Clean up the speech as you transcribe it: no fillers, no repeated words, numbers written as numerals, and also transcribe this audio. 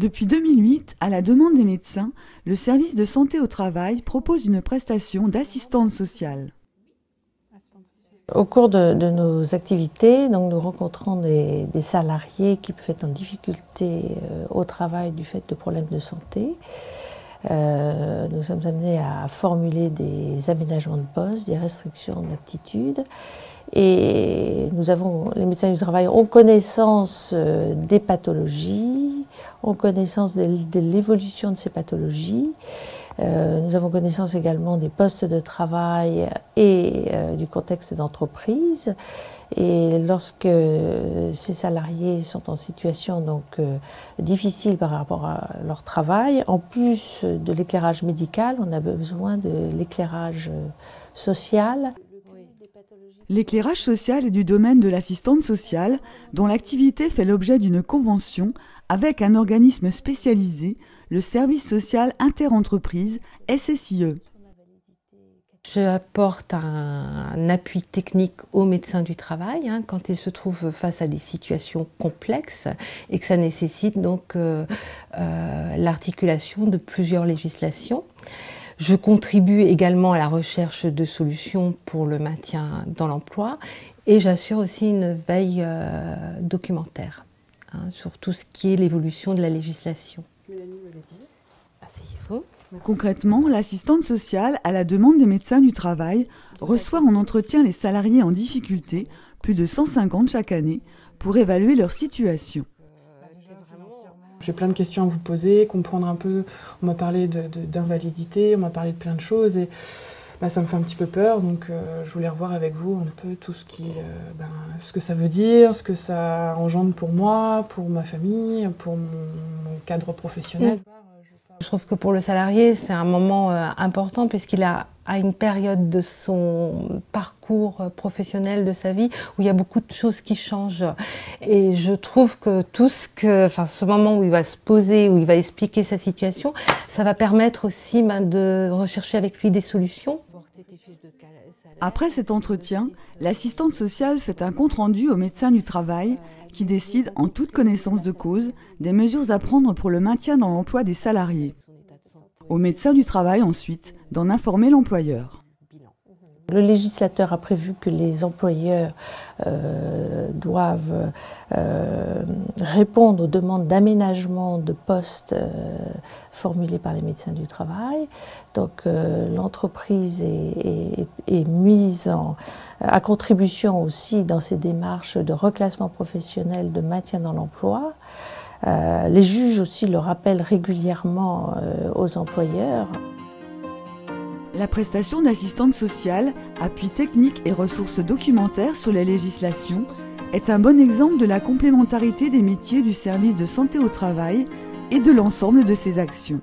Depuis 2008, à la demande des médecins, le service de santé au travail propose une prestation d'assistante sociale. Au cours de nos activités, donc, nous rencontrons des salariés qui peuvent être en difficulté au travail du fait de problèmes de santé. Nous sommes amenés à formuler des aménagements de poste, des restrictions d'aptitude. Et les médecins du travail ont connaissance des pathologies, ont connaissance de l'évolution de ces pathologies. Nous avons connaissance également des postes de travail et du contexte d'entreprise. Et lorsque ces salariés sont en situation difficile par rapport à leur travail, en plus de l'éclairage médical, on a besoin de l'éclairage social. L'éclairage social est du domaine de l'assistante sociale, dont l'activité fait l'objet d'une convention avec un organisme spécialisé, le service social interentreprise, SSIE. J'apporte un appui technique aux médecins du travail quand ils se trouvent face à des situations complexes et que ça nécessite donc l'articulation de plusieurs législations. Je contribue également à la recherche de solutions pour le maintien dans l'emploi et j'assure aussi une veille documentaire sur tout ce qui est l'évolution de la législation. Concrètement, l'assistante sociale, à la demande des médecins du travail, reçoit en entretien les salariés en difficulté, plus de 150 chaque année, pour évaluer leur situation. J'ai plein de questions à vous poser, comprendre un peu. On m'a parlé d'invalidité, on m'a parlé de plein de choses et ça me fait un petit peu peur. Donc je voulais revoir avec vous un peu tout ce que ça veut dire, ce que ça engendre pour moi, pour ma famille, pour mon cadre professionnel. Je trouve que pour le salarié, c'est un moment important puisqu'il a à une période de son parcours professionnel, de sa vie, où il y a beaucoup de choses qui changent. Et je trouve que ce moment où il va se poser, où il va expliquer sa situation, ça va permettre aussi de rechercher avec lui des solutions. Après cet entretien, l'assistante sociale fait un compte-rendu au médecin du travail qui décide, en toute connaissance de cause, des mesures à prendre pour le maintien dans l'emploi des salariés. Au médecin du travail, ensuite, d'en informer l'employeur. Le législateur a prévu que les employeurs doivent répondre aux demandes d'aménagement de postes formulées par les médecins du travail. Donc l'entreprise est mise à contribution aussi dans ces démarches de reclassement professionnel, de maintien dans l'emploi. Les juges aussi le rappellent régulièrement aux employeurs. La prestation d'assistante sociale, appui technique et ressources documentaires sur les législations, est un bon exemple de la complémentarité des métiers du service de santé au travail et de l'ensemble de ses actions.